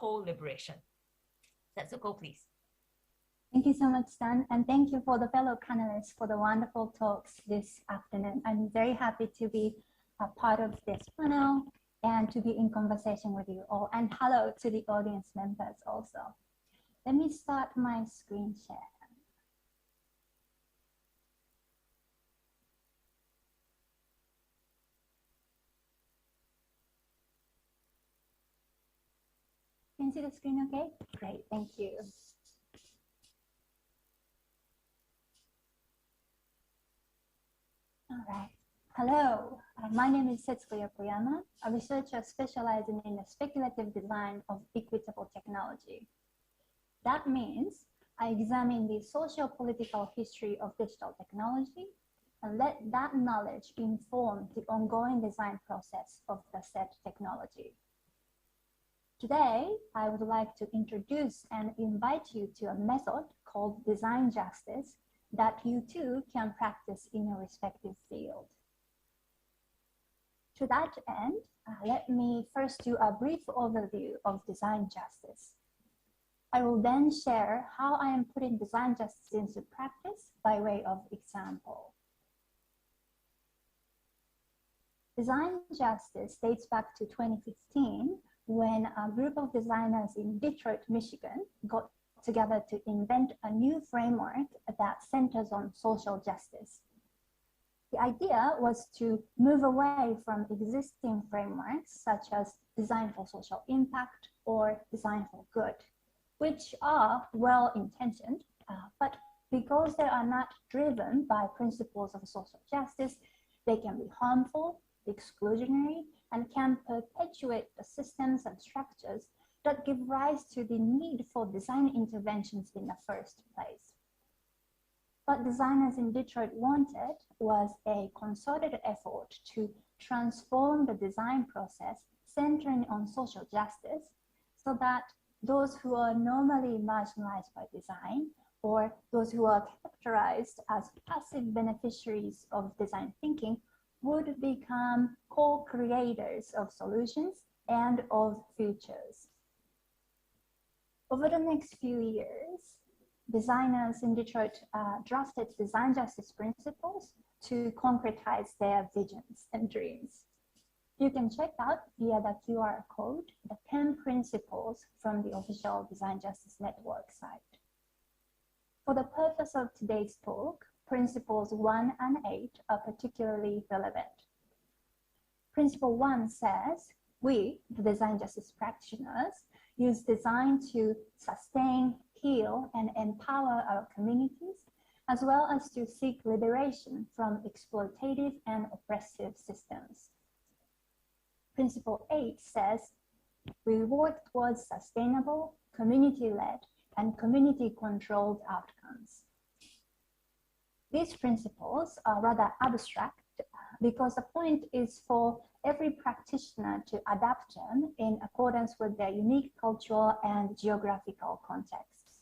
Coliberation. Setsuko, please. Thank you so much, Stan, and thank you for the fellow panelists for the wonderful talks this afternoon. I'm very happy to be a part of this panel and to be in conversation with you all. And hello to the audience members also. Let me start my screen share. Can you see the screen okay? Great, thank you. All right. Hello, my name is Setsuko Yokoyama, a researcher specializing in the speculative design of equitable technology. That means I examine the socio-political history of digital technology and let that knowledge inform the ongoing design process of the said technology. Today, I would like to introduce and invite you to a method called design justice that you too can practice in your respective field. To that end, let me first do a brief overview of design justice. I will then share how I am putting design justice into practice by way of example. Design justice dates back to 2015 when a group of designers in Detroit, Michigan got together to invent a new framework that centers on social justice. The idea was to move away from existing frameworks such as design for social impact or design for good, which are well-intentioned, but because they are not driven by principles of social justice, they can be harmful, exclusionary, and can perpetuate the systems and structures that give rise to the need for design interventions in the first place. What designers in Detroit wanted was a concerted effort to transform the design process centering on social justice so that those who are normally marginalized by design or those who are characterized as passive beneficiaries of design thinking would become co-creators of solutions and of futures. Over the next few years, designers in Detroit drafted design justice principles to concretize their visions and dreams. You can check out via the QR code the 10 principles from the official Design Justice Network site. For the purpose of today's talk, principles 1 and 8 are particularly relevant. Principle 1 says, we, the design justice practitioners, use design to sustain, heal, and empower our communities, as well as to seek liberation from exploitative and oppressive systems. Principle 8 says, we work towards sustainable, community-led, and community-controlled outcomes. These principles are rather abstract because the point is for every practitioner to adapt them in accordance with their unique cultural and geographical contexts.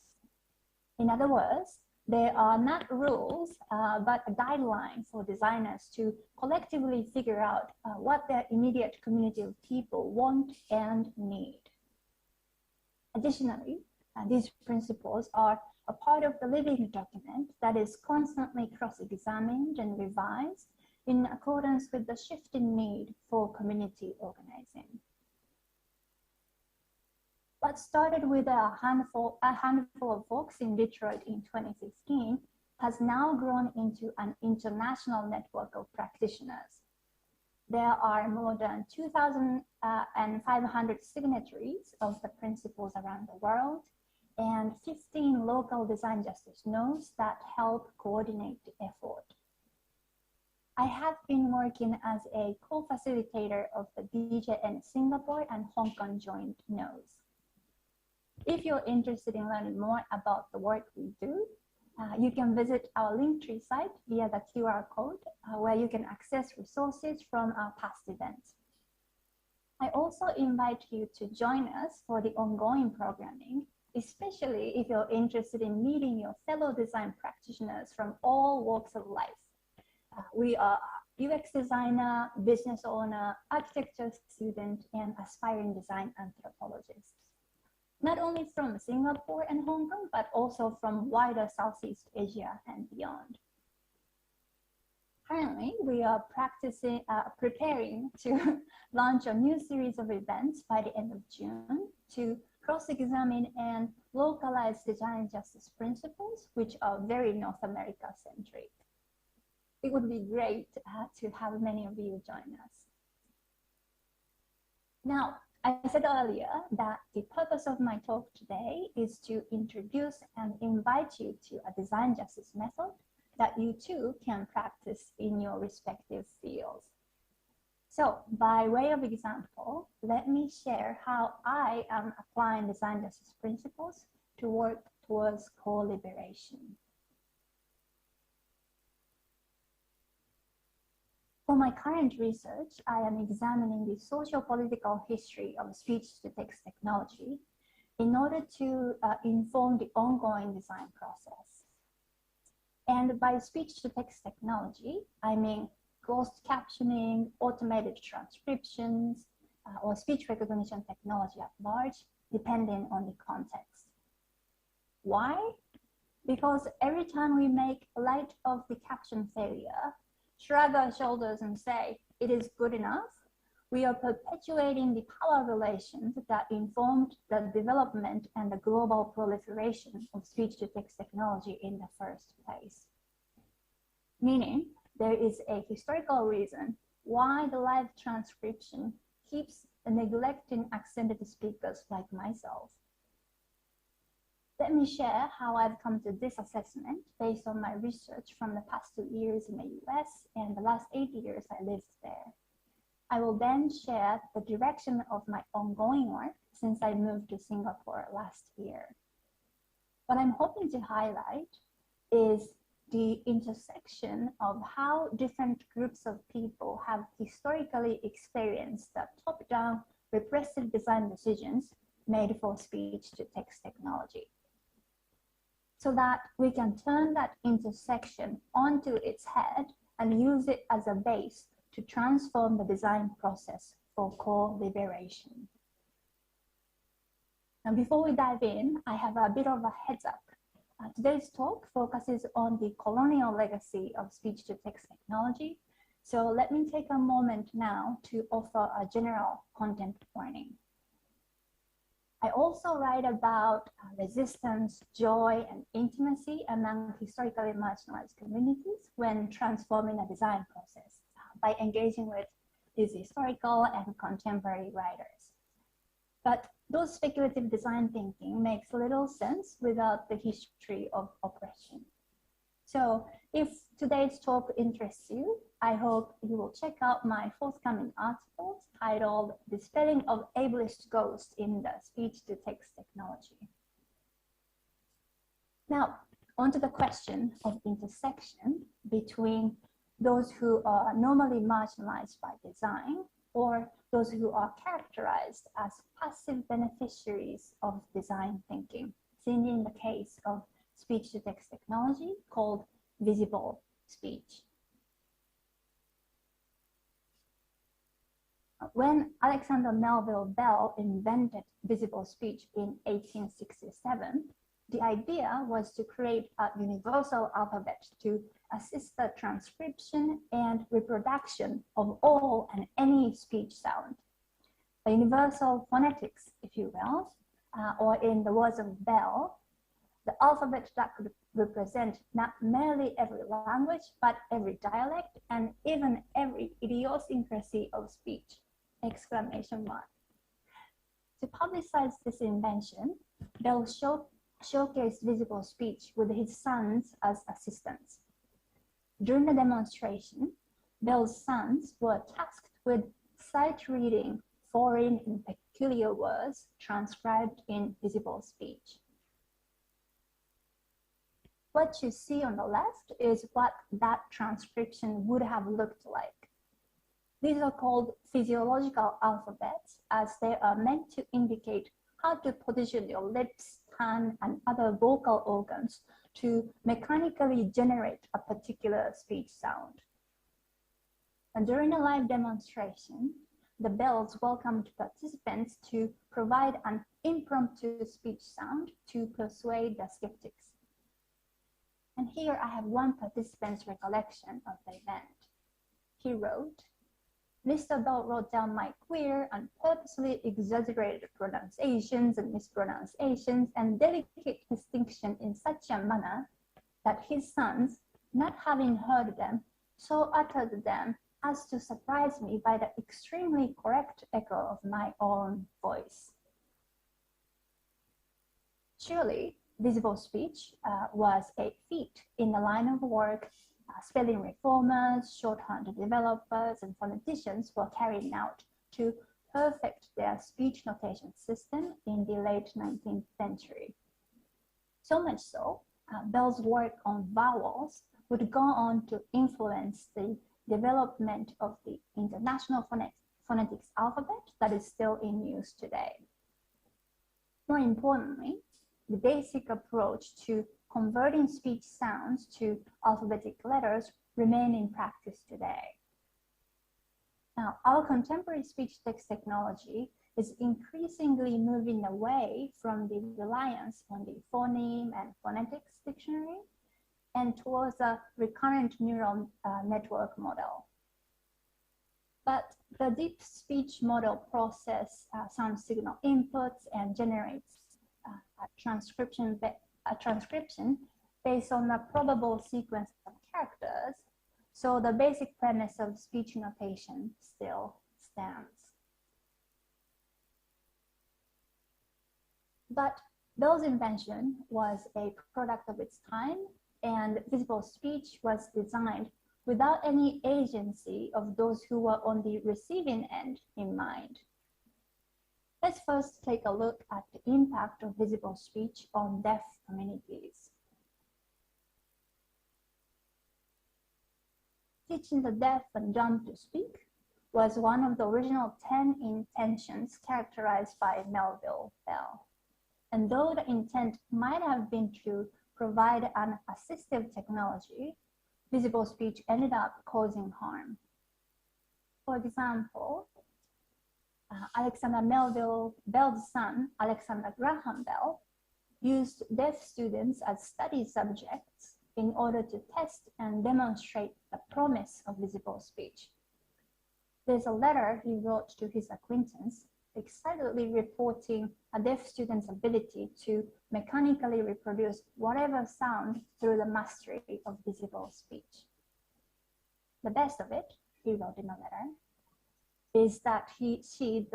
In other words, they are not rules, but a guideline for designers to collectively figure out what their immediate community of people want and need. Additionally, these principles are a part of the living document that is constantly cross-examined and revised in accordance with the shifting need for community organizing. What started with a handful of folks in Detroit in 2015 has now grown into an international network of practitioners. There are more than 2,500 signatories of the principles around the world and 15 local design justice nodes that help coordinate the effort. I have been working as a co-facilitator of the DJN Singapore and Hong Kong joint nodes. If you're interested in learning more about the work we do, you can visit our Linktree site via the QR code, where you can access resources from our past events. I also invite you to join us for the ongoing programming, especially if you're interested in meeting your fellow design practitioners from all walks of life. We are UX designer, business owner, architecture student, and aspiring design anthropologists. not only from Singapore and Hong Kong, but also from wider Southeast Asia and beyond. Currently, we are preparing to launch a new series of events by the end of June to cross-examine and localize design justice principles, which are very North America-centric. It would be great to have many of you join us. Now, I said earlier that the purpose of my talk today is to introduce and invite you to a design justice method that you too can practice in your respective fields. So by way of example, let me share how I am applying design justice principles to work towards co-liberation. For my current research, I am examining the socio-political history of speech-to-text technology in order to inform the ongoing design process. And by speech-to-text technology, I mean closed captioning, automated transcriptions, or speech recognition technology at large, depending on the context. Why? Because every time we make light of the caption failure, shrug our shoulders and say, it is good enough, we are perpetuating the power relations that informed the development and the global proliferation of speech-to-text technology in the first place. Meaning, there is a historical reason why the live transcription keeps neglecting accented speakers like myself. Let me share how I've come to this assessment based on my research from the past 2 years in the US and the last 8 years I lived there. I will then share the direction of my ongoing work since I moved to Singapore last year. What I'm hoping to highlight is the intersection of how different groups of people have historically experienced the top-down repressive design decisions made for speech-to-text technology, so that we can turn that intersection onto its head and use it as a base to transform the design process for co-liberation. And before we dive in, I have a bit of a heads up. Today's talk focuses on the colonial legacy of speech-to-text technology. So let me take a moment now to offer a general content warning. I also write about resistance, joy, and intimacy among historically marginalized communities when transforming a design process by engaging with these historical and contemporary writers. But those speculative design thinking makes little sense without the history of oppression. So if today's talk interests you, I hope you will check out my forthcoming articles titled "Dispelling of Ableist Ghosts in the Speech-to-Text Technology." Now, onto the question of intersection between those who are normally marginalized by design or those who are characterized as passive beneficiaries of design thinking, seen in the case of speech-to-text technology called visible speech. When Alexander Melville Bell invented visible speech in 1867, the idea was to create a universal alphabet to assist the transcription and reproduction of all and any speech sound. A universal phonetics, if you will, or in the words of Bell, the alphabet that could represent not merely every language, but every dialect and even every idiosyncrasy of speech, exclamation mark. To publicize this invention, Bell showcased visible speech with his sons as assistants. During the demonstration, Bell's sons were tasked with sight reading foreign and peculiar words transcribed in visible speech. What you see on the left is what that transcription would have looked like. These are called physiological alphabets, as they are meant to indicate how to position your lips, tongue, and other vocal organs to mechanically generate a particular speech sound. And during a live demonstration, the bells welcomed participants to provide an impromptu speech sound to persuade the skeptics. And here I have one participant's recollection of the event. He wrote, "Mr. Bell wrote down my queer and purposely exaggerated pronunciations and mispronunciations and delicate distinction in such a manner that his sons, not having heard them, so uttered them as to surprise me by the extremely correct echo of my own voice." Surely, visible speech was a feat in the line of work spelling reformers, shorthand developers, and phoneticians were carrying out to perfect their speech notation system in the late 19th century. So much so, Bell's work on vowels would go on to influence the development of the International Phonetics Alphabet that is still in use today. More importantly, the basic approach to converting speech sounds to alphabetic letters remain in practice today. Now, our contemporary speech text technology is increasingly moving away from the reliance on the phoneme and phonetics dictionary and towards a recurrent neural network model. But the deep speech model process sound signal inputs and generates a transcription based on a probable sequence of characters, so the basic premise of speech notation still stands. But Bell's invention was a product of its time, and visible speech was designed without any agency of those who were on the receiving end in mind. Let's first take a look at the impact of visible speech on deaf communities. Teaching the deaf and dumb to speak was one of the original 10 intentions characterized by Melville Bell. And though the intent might have been to provide an assistive technology, visible speech ended up causing harm. For example, Alexander Melville Bell's son, Alexander Graham Bell, used deaf students as study subjects in order to test and demonstrate the promise of visible speech. There's a letter he wrote to his acquaintance excitedly reporting a deaf student's ability to mechanically reproduce whatever sound through the mastery of visible speech. The best of it, he wrote in a letter, is that the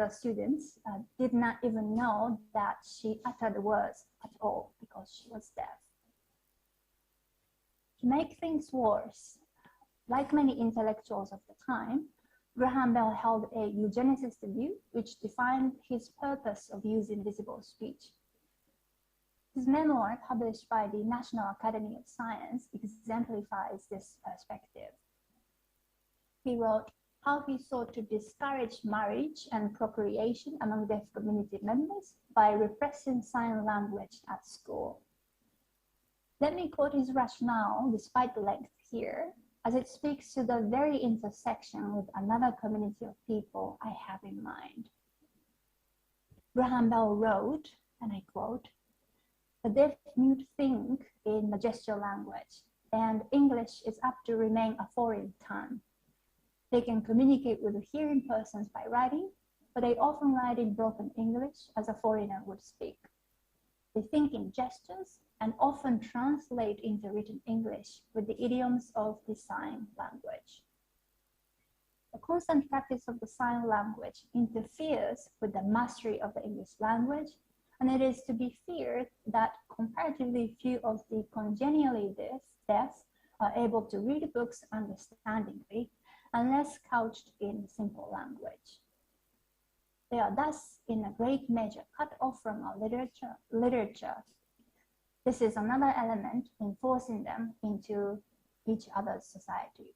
students, did not even know that she uttered words at all because she was deaf. To make things worse, like many intellectuals of the time, Graham Bell held a eugenicist view which defined his purpose of using visible speech. His memoir, published by the National Academy of Science, exemplifies this perspective. He wrote how he sought to discourage marriage and procreation among deaf community members by repressing sign language at school. Let me quote his rationale, despite the length here, as it speaks to the very intersection with another community of people I have in mind. Graham Bell wrote, and I quote, "The deaf-mute think in the gesture language, and English is apt to remain a foreign tongue. They can communicate with hearing persons by writing, but they often write in broken English as a foreigner would speak. They think in gestures and often translate into written English with the idioms of the sign language. The constant practice of the sign language interferes with the mastery of the English language, and it is to be feared that comparatively few of the congenially deaf are able to read books understandingly unless couched in simple language. They are thus, in a great measure, cut off from our literature. This is another element in forcing them into each other's society."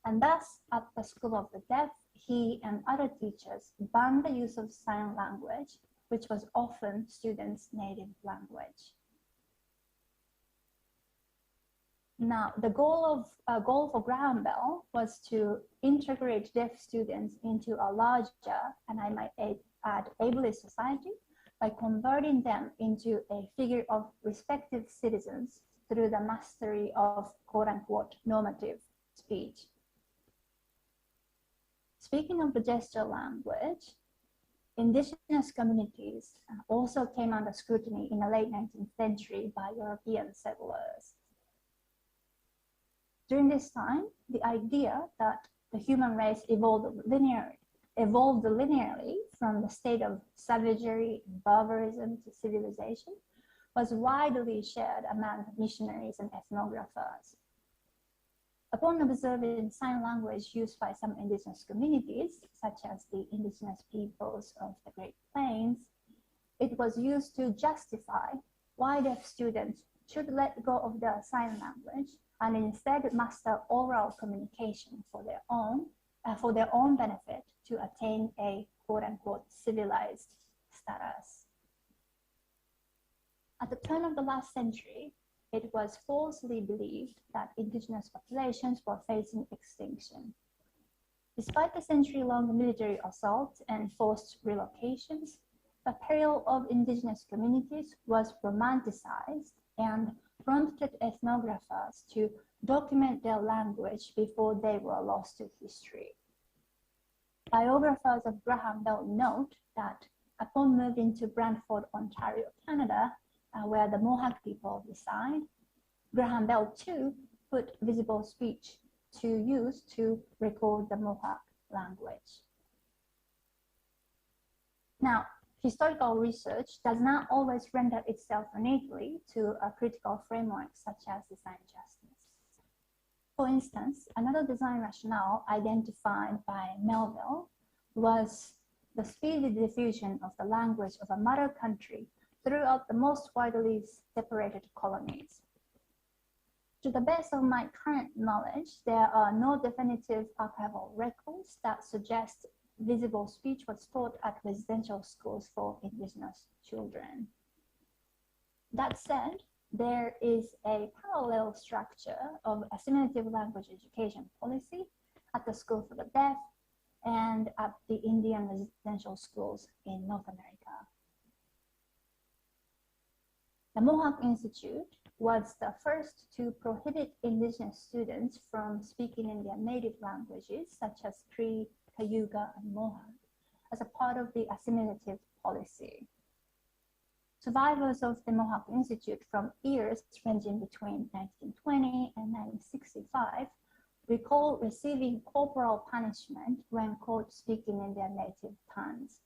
And thus, at the School of the Deaf, he and other teachers banned the use of sign language, which was often students' native language. Now, the goal for Graham Bell was to integrate deaf students into a larger, and I might add, ableist society by converting them into a figure of respected citizens through the mastery of quote-unquote normative speech. Speaking of the gesture language, indigenous communities also came under scrutiny in the late 19th century by European settlers. During this time, the idea that the human race evolved linearly from the state of savagery and barbarism to civilization was widely shared among missionaries and ethnographers. Upon observing sign language used by some indigenous communities, such as the indigenous peoples of the Great Plains, it was used to justify why deaf students should let go of their sign language and instead master oral communication for their own benefit to attain a quote-unquote civilized status. At the turn of the last century, it was falsely believed that indigenous populations were facing extinction. Despite the century-long military assaults and forced relocations, the peril of indigenous communities was romanticized and prompted ethnographers to document their language before they were lost to history. Biographers of Graham Bell note that upon moving to Brantford, Ontario, Canada, where the Mohawk people reside, Graham Bell too put visible speech to use to record the Mohawk language. Now, historical research does not always render itself neatly to a critical framework such as design justice. For instance, another design rationale identified by Melville was the speedy diffusion of the language of a mother country throughout the most widely separated colonies. To the best of my current knowledge, there are no definitive archival records that suggest visible speech was taught at residential schools for indigenous children. That said, there is a parallel structure of assimilative language education policy at the School for the Deaf and at the Indian residential schools in North America. The Mohawk Institute was the first to prohibit indigenous students from speaking in their native languages, such as Cree, Cayuga, and Mohawk, as a part of the assimilative policy. Survivors of the Mohawk Institute from years ranging between 1920 and 1965 recall receiving corporal punishment when caught speaking in their native tongues.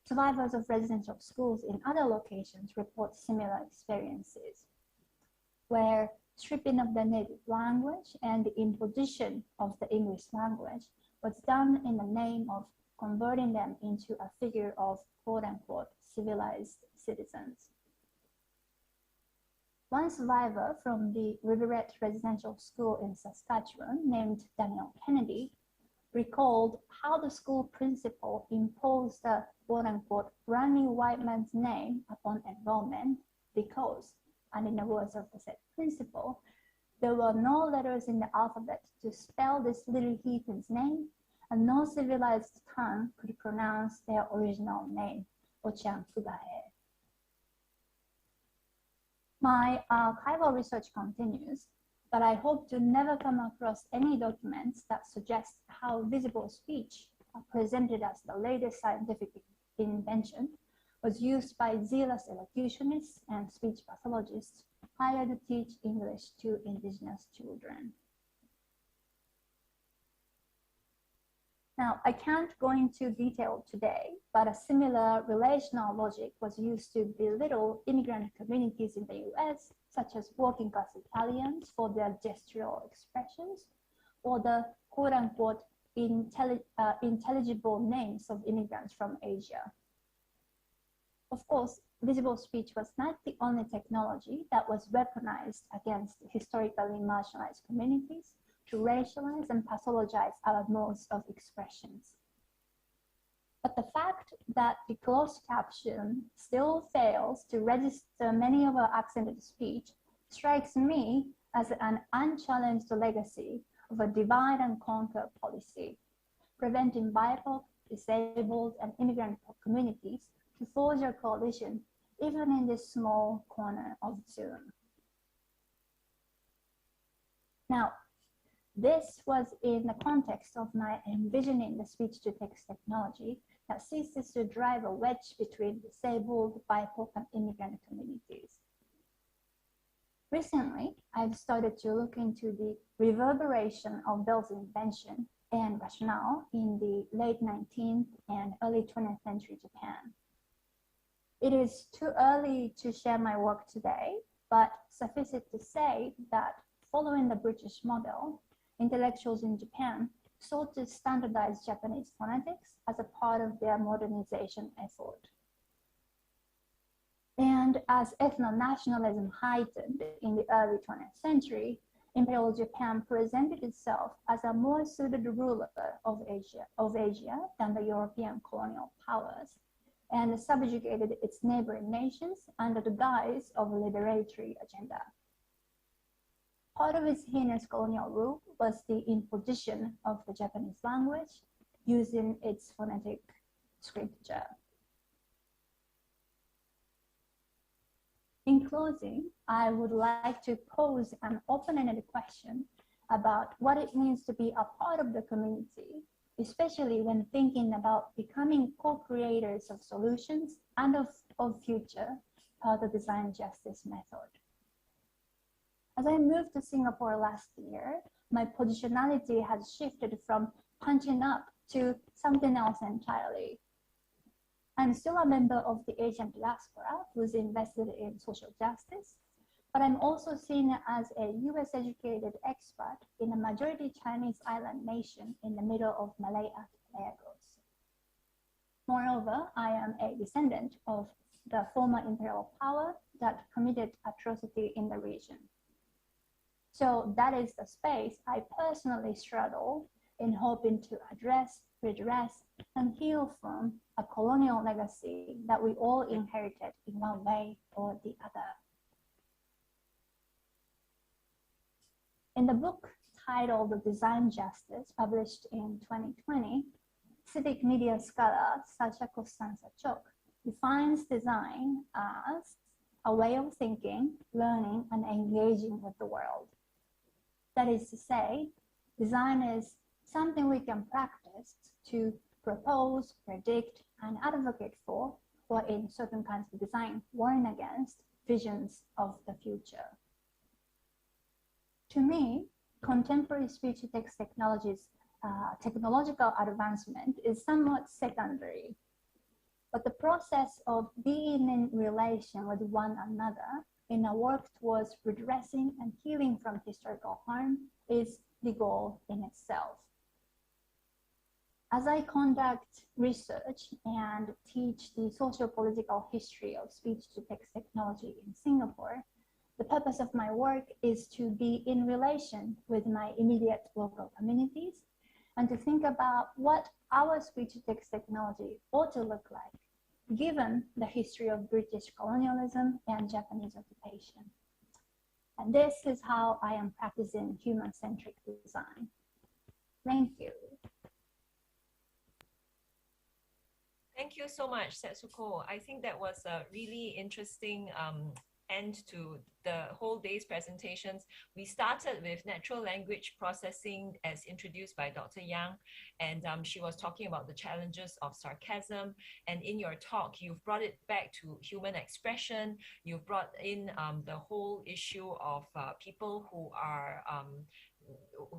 Survivors of residential schools in other locations report similar experiences, where stripping of the native language and the imposition of the English language was done in the name of converting them into a figure of quote-unquote civilized citizens. One survivor from the Riverette Residential School in Saskatchewan, named Daniel Kennedy, recalled how the school principal imposed a quote-unquote brand new white man's name upon enrollment because, and in the words of the said principal, there were no letters in the alphabet to spell this little heathen's name, and no civilized tongue could pronounce their original name, Ochiang Fugahe. My archival research continues, but I hope to never come across any documents that suggest how visible speech, presented as the latest scientific invention, was used by zealous elocutionists and speech pathologists hired to teach English to indigenous children. Now, I can't go into detail today, but a similar relational logic was used to belittle immigrant communities in the US, such as working class Italians for their gestural expressions, or the quote-unquote intelligible names of immigrants from Asia. Of course, visible speech was not the only technology that was weaponized against historically marginalized communities to racialize and pathologize our modes of expressions. But the fact that the closed caption still fails to register many of our accented speech strikes me as an unchallenged legacy of a divide and conquer policy, preventing BIPOC, disabled, and immigrant communities to forge a coalition even in this small corner of Zoom. Now, this was in the context of my envisioning the speech-to-text technology that ceases to drive a wedge between disabled, BIPOC, and immigrant communities. Recently, I've started to look into the reverberation of Bell's invention and rationale in the late 19th and early 20th century Japan. It is too early to share my work today, but suffice it to say that following the British model, intellectuals in Japan sought to standardize Japanese phonetics as a part of their modernization effort. And as ethno-nationalism heightened in the early 20th century, Imperial Japan presented itself as a more suited ruler of Asia than the European colonial powers, and subjugated its neighboring nations under the guise of a liberatory agenda. Part of its heinous colonial rule was the imposition of the Japanese language using its phonetic scripture. In closing, I would like to pose an open-ended question about what it means to be a part of the community, especially when thinking about becoming co-creators of solutions and of future per the design justice method. As I moved to Singapore last year, my positionality has shifted from punching up to something else entirely. I'm still a member of the Asian diaspora who's invested in social justice, but I'm also seen as a US-educated expert in a majority Chinese island nation in the middle of Malay archipelagos. Moreover, I am a descendant of the former imperial power that committed atrocity in the region. So that is the space I personally struggle in hoping to address, redress, and heal from a colonial legacy that we all inherited in one way or the other. In the book titled Design Justice, published in 2020, civic media scholar Setsuko defines design as a way of thinking, learning, and engaging with the world. That is to say, design is something we can practice to propose, predict, and advocate for, or in certain kinds of design, warn against visions of the future. To me, contemporary speech-to-text technologies, technological advancement is somewhat secondary, but the process of being in relation with one another in a work towards redressing and healing from historical harm is the goal in itself. As I conduct research and teach the socio-political history of speech-to-text technology in Singapore, the purpose of my work is to be in relation with my immediate local communities and to think about what our speech-to-text technology ought to look like, given the history of British colonialism and Japanese occupation. And this is how I am practicing human-centric design. Thank you. Thank you so much, Setsuko. I think that was a really interesting end to the whole day's presentations. We started with natural language processing as introduced by Dr. Yang, and she was talking about the challenges of sarcasm. And in your talk, you've brought it back to human expression. You've brought in the whole issue of people who are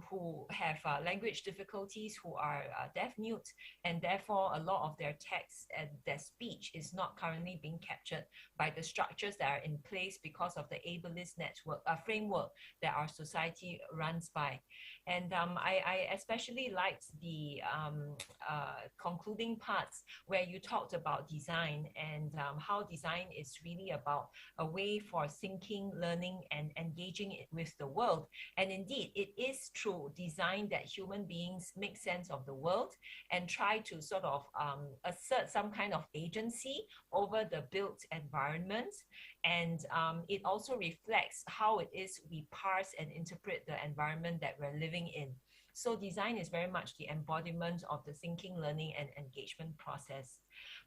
who have language difficulties, who are deaf-mute, and therefore a lot of their text and their speech is not currently being captured by the structures that are in place because of the ableist network framework that our society runs by. And I especially liked the concluding parts where you talked about design and how design is really about a way for thinking, learning, and engaging it with the world. And indeed, it is through design that human beings make sense of the world and try to sort of assert some kind of agency over the built environment. And it also reflects how it is we parse and interpret the environment that we're living in. So design is very much the embodiment of the thinking, learning, and engagement process.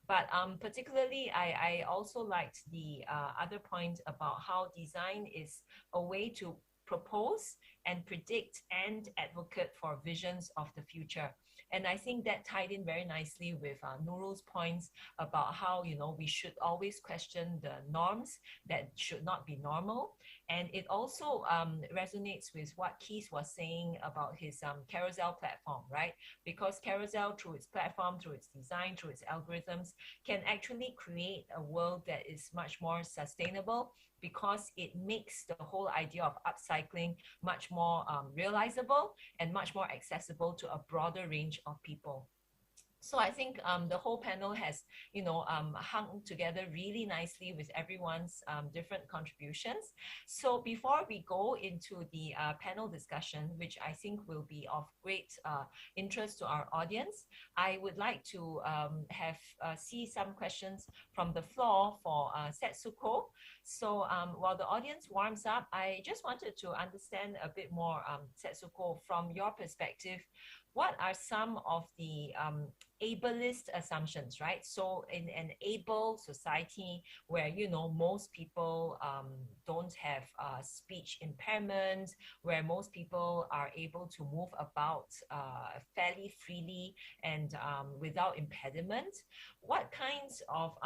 But particularly, I also liked the other point about how design is a way to propose and predict and advocate for visions of the future. And I think that tied in very nicely with Nurul's points about how, you know, we should always question the norms that should not be normal. And it also resonates with what Keith was saying about his Carousel platform, right? Because Carousel, through its platform, through its design, through its algorithms, can actually create a world that is much more sustainable, because it makes the whole idea of upcycling much more realizable and much more accessible to a broader range of people. So I think the whole panel has, you know, hung together really nicely with everyone's different contributions. So before we go into the panel discussion, which I think will be of great interest to our audience, I would like to see some questions from the floor for Setsuko. So while the audience warms up, I just wanted to understand a bit more, Setsuko, from your perspective. What are some of the ableist assumptions, right? So in an able society where, you know, most people don't have speech impairment, where most people are able to move about fairly freely and without impediment, what kinds of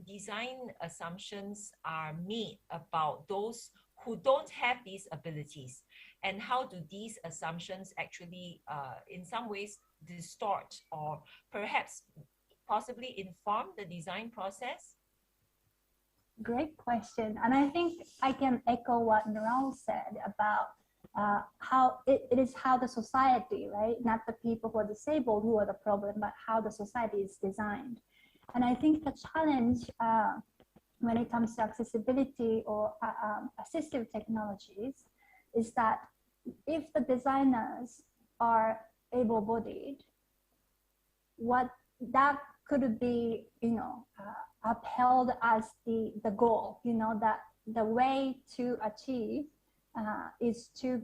design assumptions are made about those who don't have these abilities? And how do these assumptions actually, in some ways, distort or perhaps possibly inform the design process? Great question. And I think I can echo what Nurul said about how it is how the society, right? Not the people who are disabled who are the problem, but how the society is designed. And I think the challenge when it comes to accessibility or assistive technologies is that if the designers are able-bodied, what that could be, you know, upheld as the goal, you know, that the way to achieve is to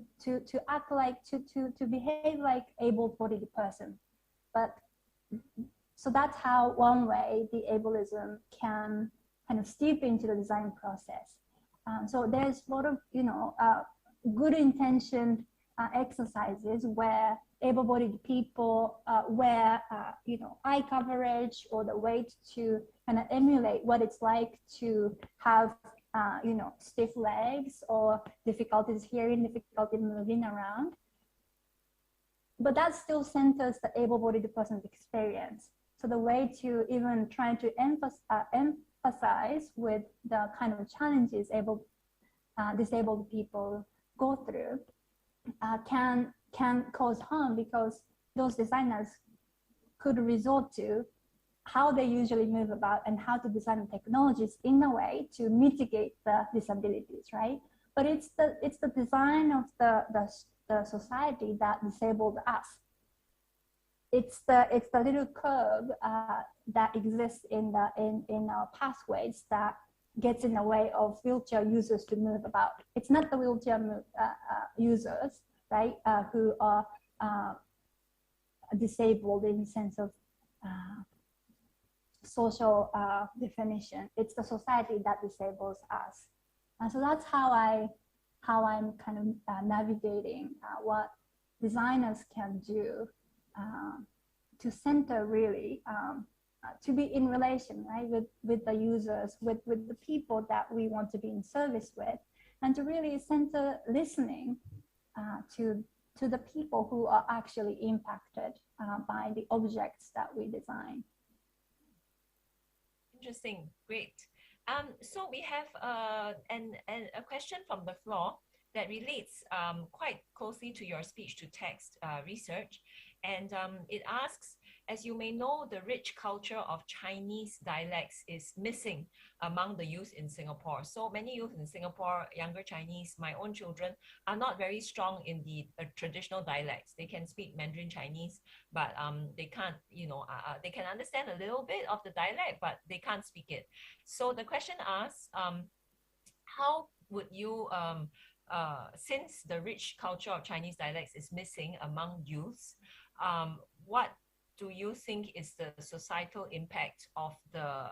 act like, to behave like able-bodied person. But so that's how one way the ableism can kind of steep into the design process. So there's a lot of, you know, good intentioned exercises where able-bodied people wear, you know, eye coverage or the weight to kind of emulate what it's like to have, you know, stiff legs or difficulties hearing, difficulty moving around. But that still centers the able-bodied person's experience. So the way to even try to emphasize with the kind of challenges disabled people go through can cause harm, because those designers could resort to how they usually move about and how to design technologies in a way to mitigate the disabilities, right? But it's the design of the society that disabled us. It's the little curve that exists in our pathways that gets in the way of wheelchair users to move about. It's not the wheelchair users, right, who are disabled in the sense of social definition. It's the society that disables us. And so that's how I'm kind of navigating what designers can do to center really, to be in relation, right, with the users, with the people that we want to be in service with, and to really center listening to the people who are actually impacted by the objects that we design. Interesting, great. So we have a question from the floor that relates quite closely to your speech to text research. And it asks, as you may know, the rich culture of Chinese dialects is missing among the youth in Singapore. So many youth in Singapore, younger Chinese, my own children, are not very strong in the traditional dialects. They can speak Mandarin Chinese, but they can't, they can understand a little bit of the dialect, but they can't speak it. So the question asks, how would you, since the rich culture of Chinese dialects is missing among youths, what do you think is the societal impact of the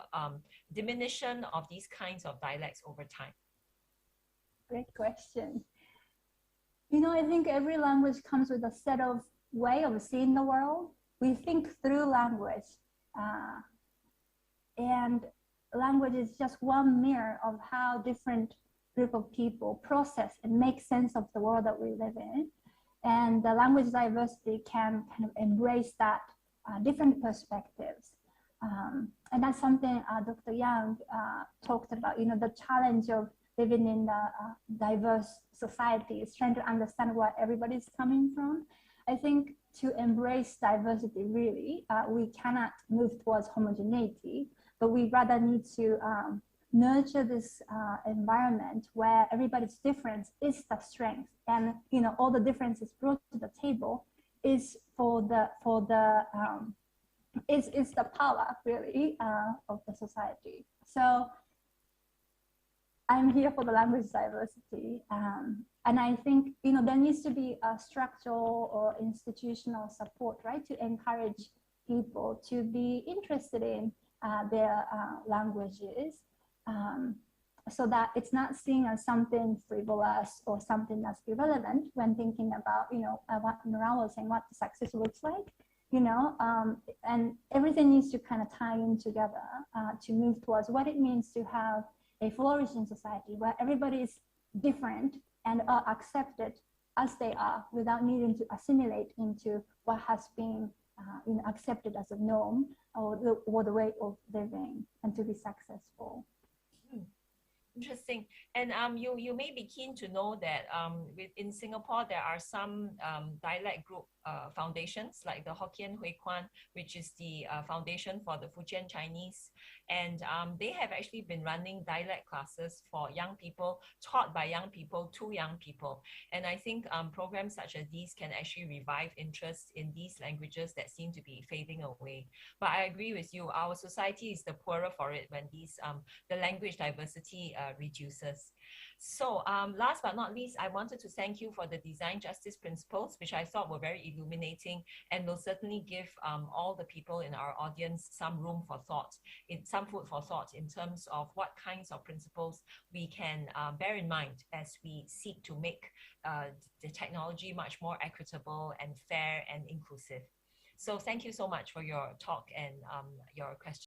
diminution of these kinds of dialects over time? Great question. I think every language comes with a set of way of seeing the world. We think through language, and language is just one mirror of how different group of people process and make sense of the world that we live in. And the language diversity can kind of embrace that different perspectives. And that's something Dr. Yang talked about, the challenge of living in a diverse society is trying to understand where everybody's coming from. I think to embrace diversity, really, we cannot move towards homogeneity, but we rather need to nurture this environment where everybody's difference is the strength, and all the differences brought to the table is is the power, really, of the society. So I'm here for the language diversity, and I think there needs to be a structural or institutional support, right, to encourage people to be interested in their languages, so that it's not seen as something frivolous or something that's irrelevant when thinking about what Nora was saying, what the success looks like. And everything needs to kind of tie in together to move towards what it means to have a flourishing society where everybody is different and are accepted as they are without needing to assimilate into what has been accepted as a norm or the way of living, and to be successful. Interesting. And you may be keen to know that in Singapore, there are some dialect group foundations, like the Hokkien Hui Kwan, which is the foundation for the Fujian Chinese. And they have actually been running dialect classes for young people, taught by young people to young people. And I think programs such as these can actually revive interest in these languages that seem to be fading away. But I agree with you, our society is the poorer for it when the language diversity reduces. So last but not least, I wanted to thank you for the design justice principles, which I thought were very illuminating and will certainly give all the people in our audience some room for thought, some food for thought in terms of what kinds of principles we can bear in mind as we seek to make the technology much more equitable and fair and inclusive. So thank you so much for your talk and your questions.